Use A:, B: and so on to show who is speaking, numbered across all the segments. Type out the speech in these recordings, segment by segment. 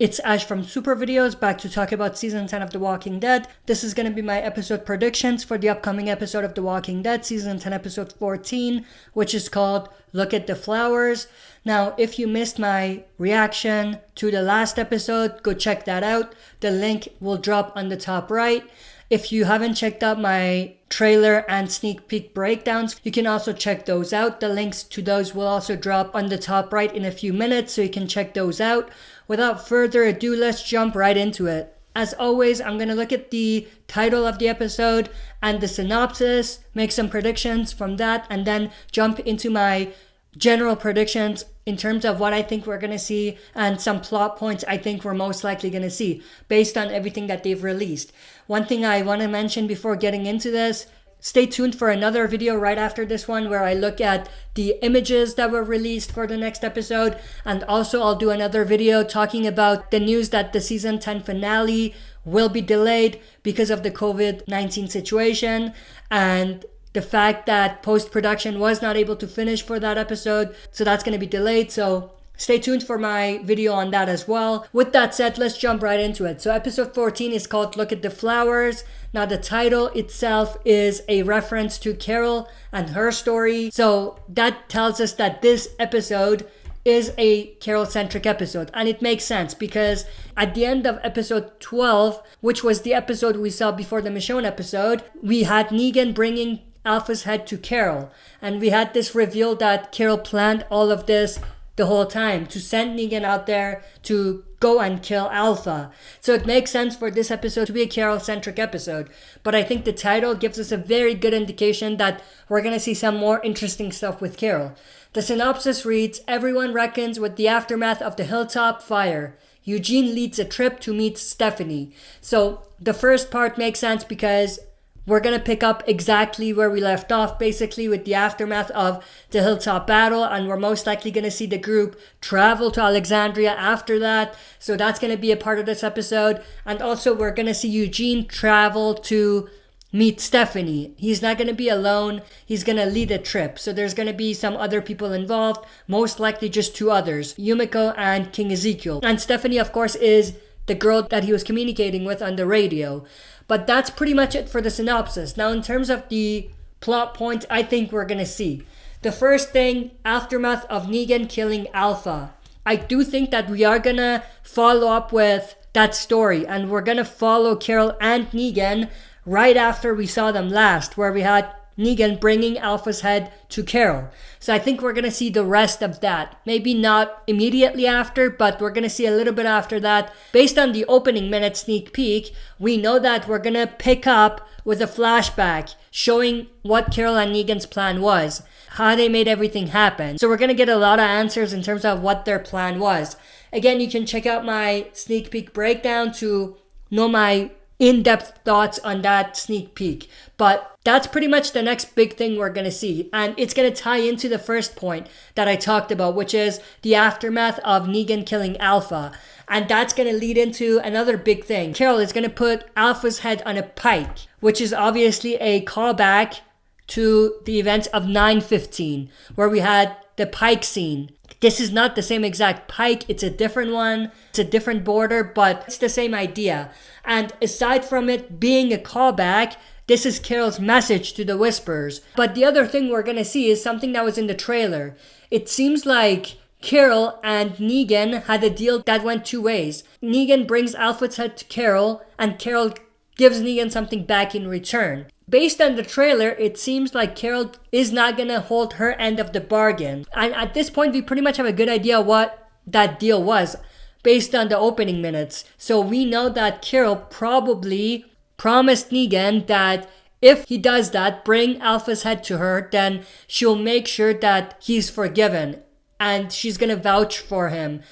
A: It's Ash from Super Videos, back to talk about Season 10 of The Walking Dead. This is going to be my episode predictions for the upcoming episode of The Walking Dead, Season 10, Episode 14, which is called Look at the Flowers. Now, if you missed my reaction to the last episode, go check that out. The link will drop on the top right. If you haven't checked out my trailer and sneak peek breakdowns, you can also check those out. The links to those will also drop on the top right in a few minutes, so you can check those out. Without further ado, let's jump right into it. As always, I'm going to look at the title of the episode and the synopsis, make some predictions from that, and then jump into my general predictions in terms of what I think we're going to see and some plot points I think we're most likely going to see based on everything that they've released. One thing I want to mention before getting into this, stay tuned for another video right after this one where I look at the images that were released for the next episode, and also I'll do another video talking about the news that the season 10 finale will be delayed because of the COVID-19 situation and the fact that post-production was not able to finish for that episode, so that's going to be delayed. So stay tuned for my video on that as well. With that said, let's jump right into it. So episode 14 is called Look at the Flowers. Now the title itself is a reference to Carol and her story. So that tells us that this episode is a Carol-centric episode. And it makes sense because at the end of episode 12, which was the episode we saw before the Michonne episode, we had Negan bringing Alpha's head to Carol. And we had this reveal that Carol planned all of this the whole time to send Negan out there to go and kill Alpha. So it makes sense for this episode to be a Carol-centric episode. But I think the title gives us a very good indication that we're going to see some more interesting stuff with Carol. The synopsis reads, everyone reckons with the aftermath of the hilltop fire. Eugene leads a trip to meet Stephanie. So the first part makes sense because we're going to pick up exactly where we left off, basically with the aftermath of the hilltop battle, and we're most likely going to see the group travel to Alexandria after that. So that's going to be a part of this episode. And also we're going to see Eugene travel to meet Stephanie. He's not going to be alone. He's going to lead a trip. So there's going to be some other people involved, most likely just two others, Miko and King Ezekiel. And Stephanie, of course, is the girl that he was communicating with on the radio. But that's pretty much it for the synopsis. Now, in terms of the plot points I think we're going to see. The first thing, aftermath of Negan killing Alpha. I do think that we are going to follow up with that story. And we're going to follow Carol and Negan right after we saw them last, where we had Negan bringing Alpha's head to Carol. So I think we're going to see the rest of that. Maybe not immediately after, but we're going to see a little bit after that. Based on the opening minute sneak peek, we know that we're going to pick up with a flashback showing what Carol and Negan's plan was, how they made everything happen. So we're going to get a lot of answers in terms of what their plan was. Again, you can check out my sneak peek breakdown to know my in-depth thoughts on that sneak peek. But that's pretty much the next big thing we're going to see. And it's going to tie into the first point that I talked about, which is the aftermath of Negan killing Alpha. And that's going to lead into another big thing. Carol is going to put Alpha's head on a pike, which is obviously a callback to the events of 9/15, where we had the Pike scene. This is not the same exact Pike, it's a different one, it's a different border, but it's the same idea. And aside from it being a callback, this is Carol's message to the Whisperers. But the other thing we're going to see is something that was in the trailer. It seems like Carol and Negan had a deal that went two ways. Negan brings Alpha's head to Carol, and Carol gives Negan something back in return. Based on the trailer, it seems like Carol is not going to hold her end of the bargain. And at this point, we pretty much have a good idea what that deal was based on the opening minutes. So we know that Carol probably promised Negan that if he does that, bring Alpha's head to her, then she'll make sure that he's forgiven. And she's going to vouch for him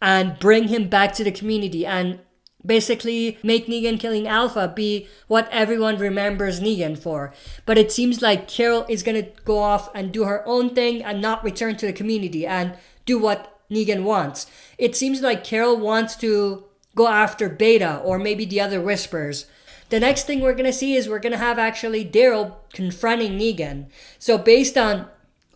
A: and bring him back to the community and basically make Negan killing Alpha be what everyone remembers Negan for. But it seems like Carol is going to go off and do her own thing and not return to the community and do what Negan wants. It seems like Carol wants to go after Beta or maybe the other Whispers. The next thing we're going to see is we're going to have actually Daryl confronting Negan. So based on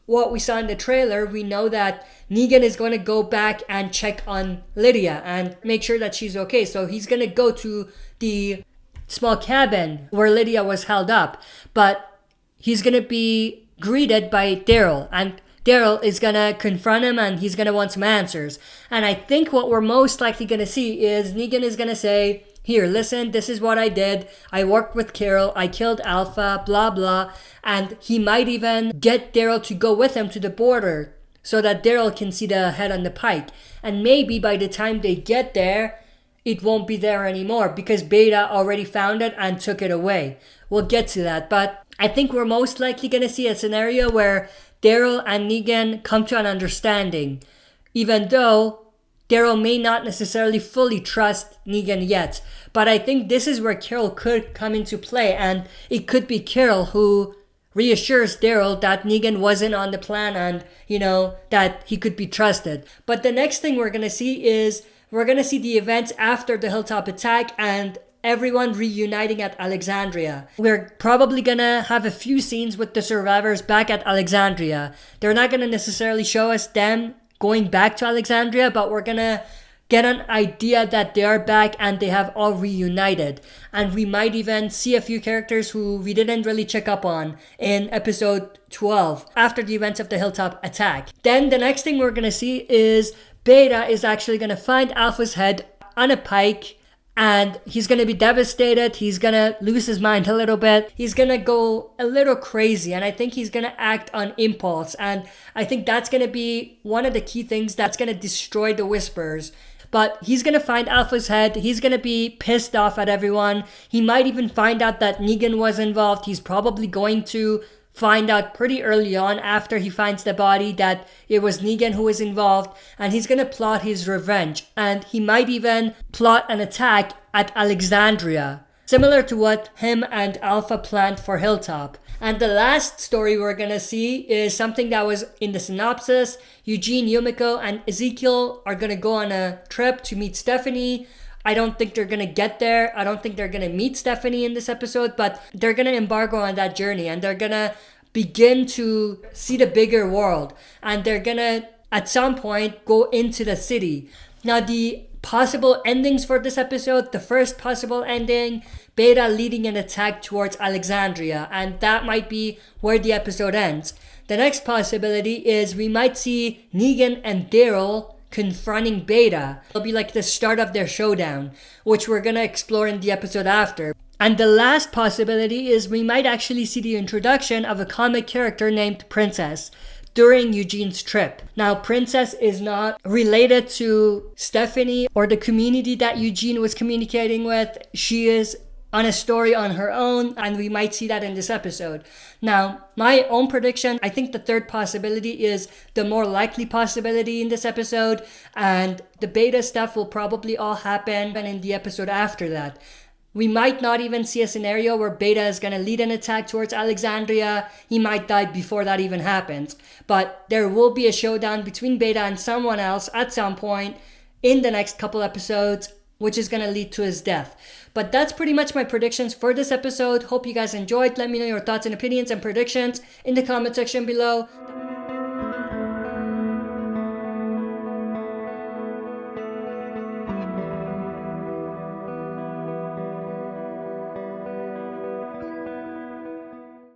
A: what we saw in the trailer, we know that Negan is going to go back and check on Lydia and make sure that she's okay. So he's going to go to the small cabin where Lydia was held up. But he's going to be greeted by Daryl. And Daryl is going to confront him and he's going to want some answers. And I think what we're most likely going to see is Negan is going to say, here, listen, this is what I did. I worked with Carol. I killed Alpha, blah, blah. And he might even get Daryl to go with him to the border so that Daryl can see the head on the Pike. And maybe by the time they get there, it won't be there anymore because Beta already found it and took it away. We'll get to that. But I think we're most likely going to see a scenario where Daryl and Negan come to an understanding, even though Daryl may not necessarily fully trust Negan yet. But I think this is where Carol could come into play, and it could be Carol who reassures Daryl that Negan wasn't on the plan and, that he could be trusted. But the next thing we're going to see is we're going to see the events after the hilltop attack and everyone reuniting at Alexandria. We're probably gonna have a few scenes with the survivors back at Alexandria. They're not gonna necessarily show us them going back to Alexandria, but we're gonna get an idea that they are back and they have all reunited. And we might even see a few characters who we didn't really check up on in episode 12 after the events of the hilltop attack. Then the next thing we're gonna see is Beta is actually gonna find Alpha's head on a Pike. And he's going to be devastated. He's going to lose his mind a little bit. He's going to go a little crazy. And I think he's going to act on impulse. And I think that's going to be one of the key things that's going to destroy the Whispers. But he's going to find Alpha's head. He's going to be pissed off at everyone. He might even find out that Negan was involved. He's probably going to find out pretty early on after he finds the body that it was Negan who was involved, and he's gonna plot his revenge, and he might even plot an attack at Alexandria, similar to what him and Alpha planned for Hilltop. And the last story we're gonna see is something that was in the synopsis. Eugene, Miko, and Ezekiel are gonna go on a trip to meet Stephanie. I don't think they're going to get there. I don't think they're going to meet Stephanie in this episode, but they're going to embark on that journey and they're going to begin to see the bigger world. And they're going to, at some point, go into the city. Now, the possible endings for this episode, the first possible ending, Beta leading an attack towards Alexandria, and that might be where the episode ends. The next possibility is we might see Negan and Daryl confronting Beta. It'll be like the start of their showdown, which we're gonna explore in the episode after. And the last possibility is we might actually see the introduction of a comic character named Princess during Eugene's trip. Now, Princess is not related to Stephanie or the community that Eugene was communicating with. She is on a story on her own, and we might see that in this episode. Now, my own prediction, I think the third possibility is the more likely possibility in this episode, and the Beta stuff will probably all happen in the episode after that. We might not even see a scenario where Beta is going to lead an attack towards Alexandria. He might die before that even happens. But there will be a showdown between Beta and someone else at some point in the next couple episodes, which is going to lead to his death. But that's pretty much my predictions for this episode. Hope you guys enjoyed. Let me know your thoughts and opinions and predictions in the comment section below.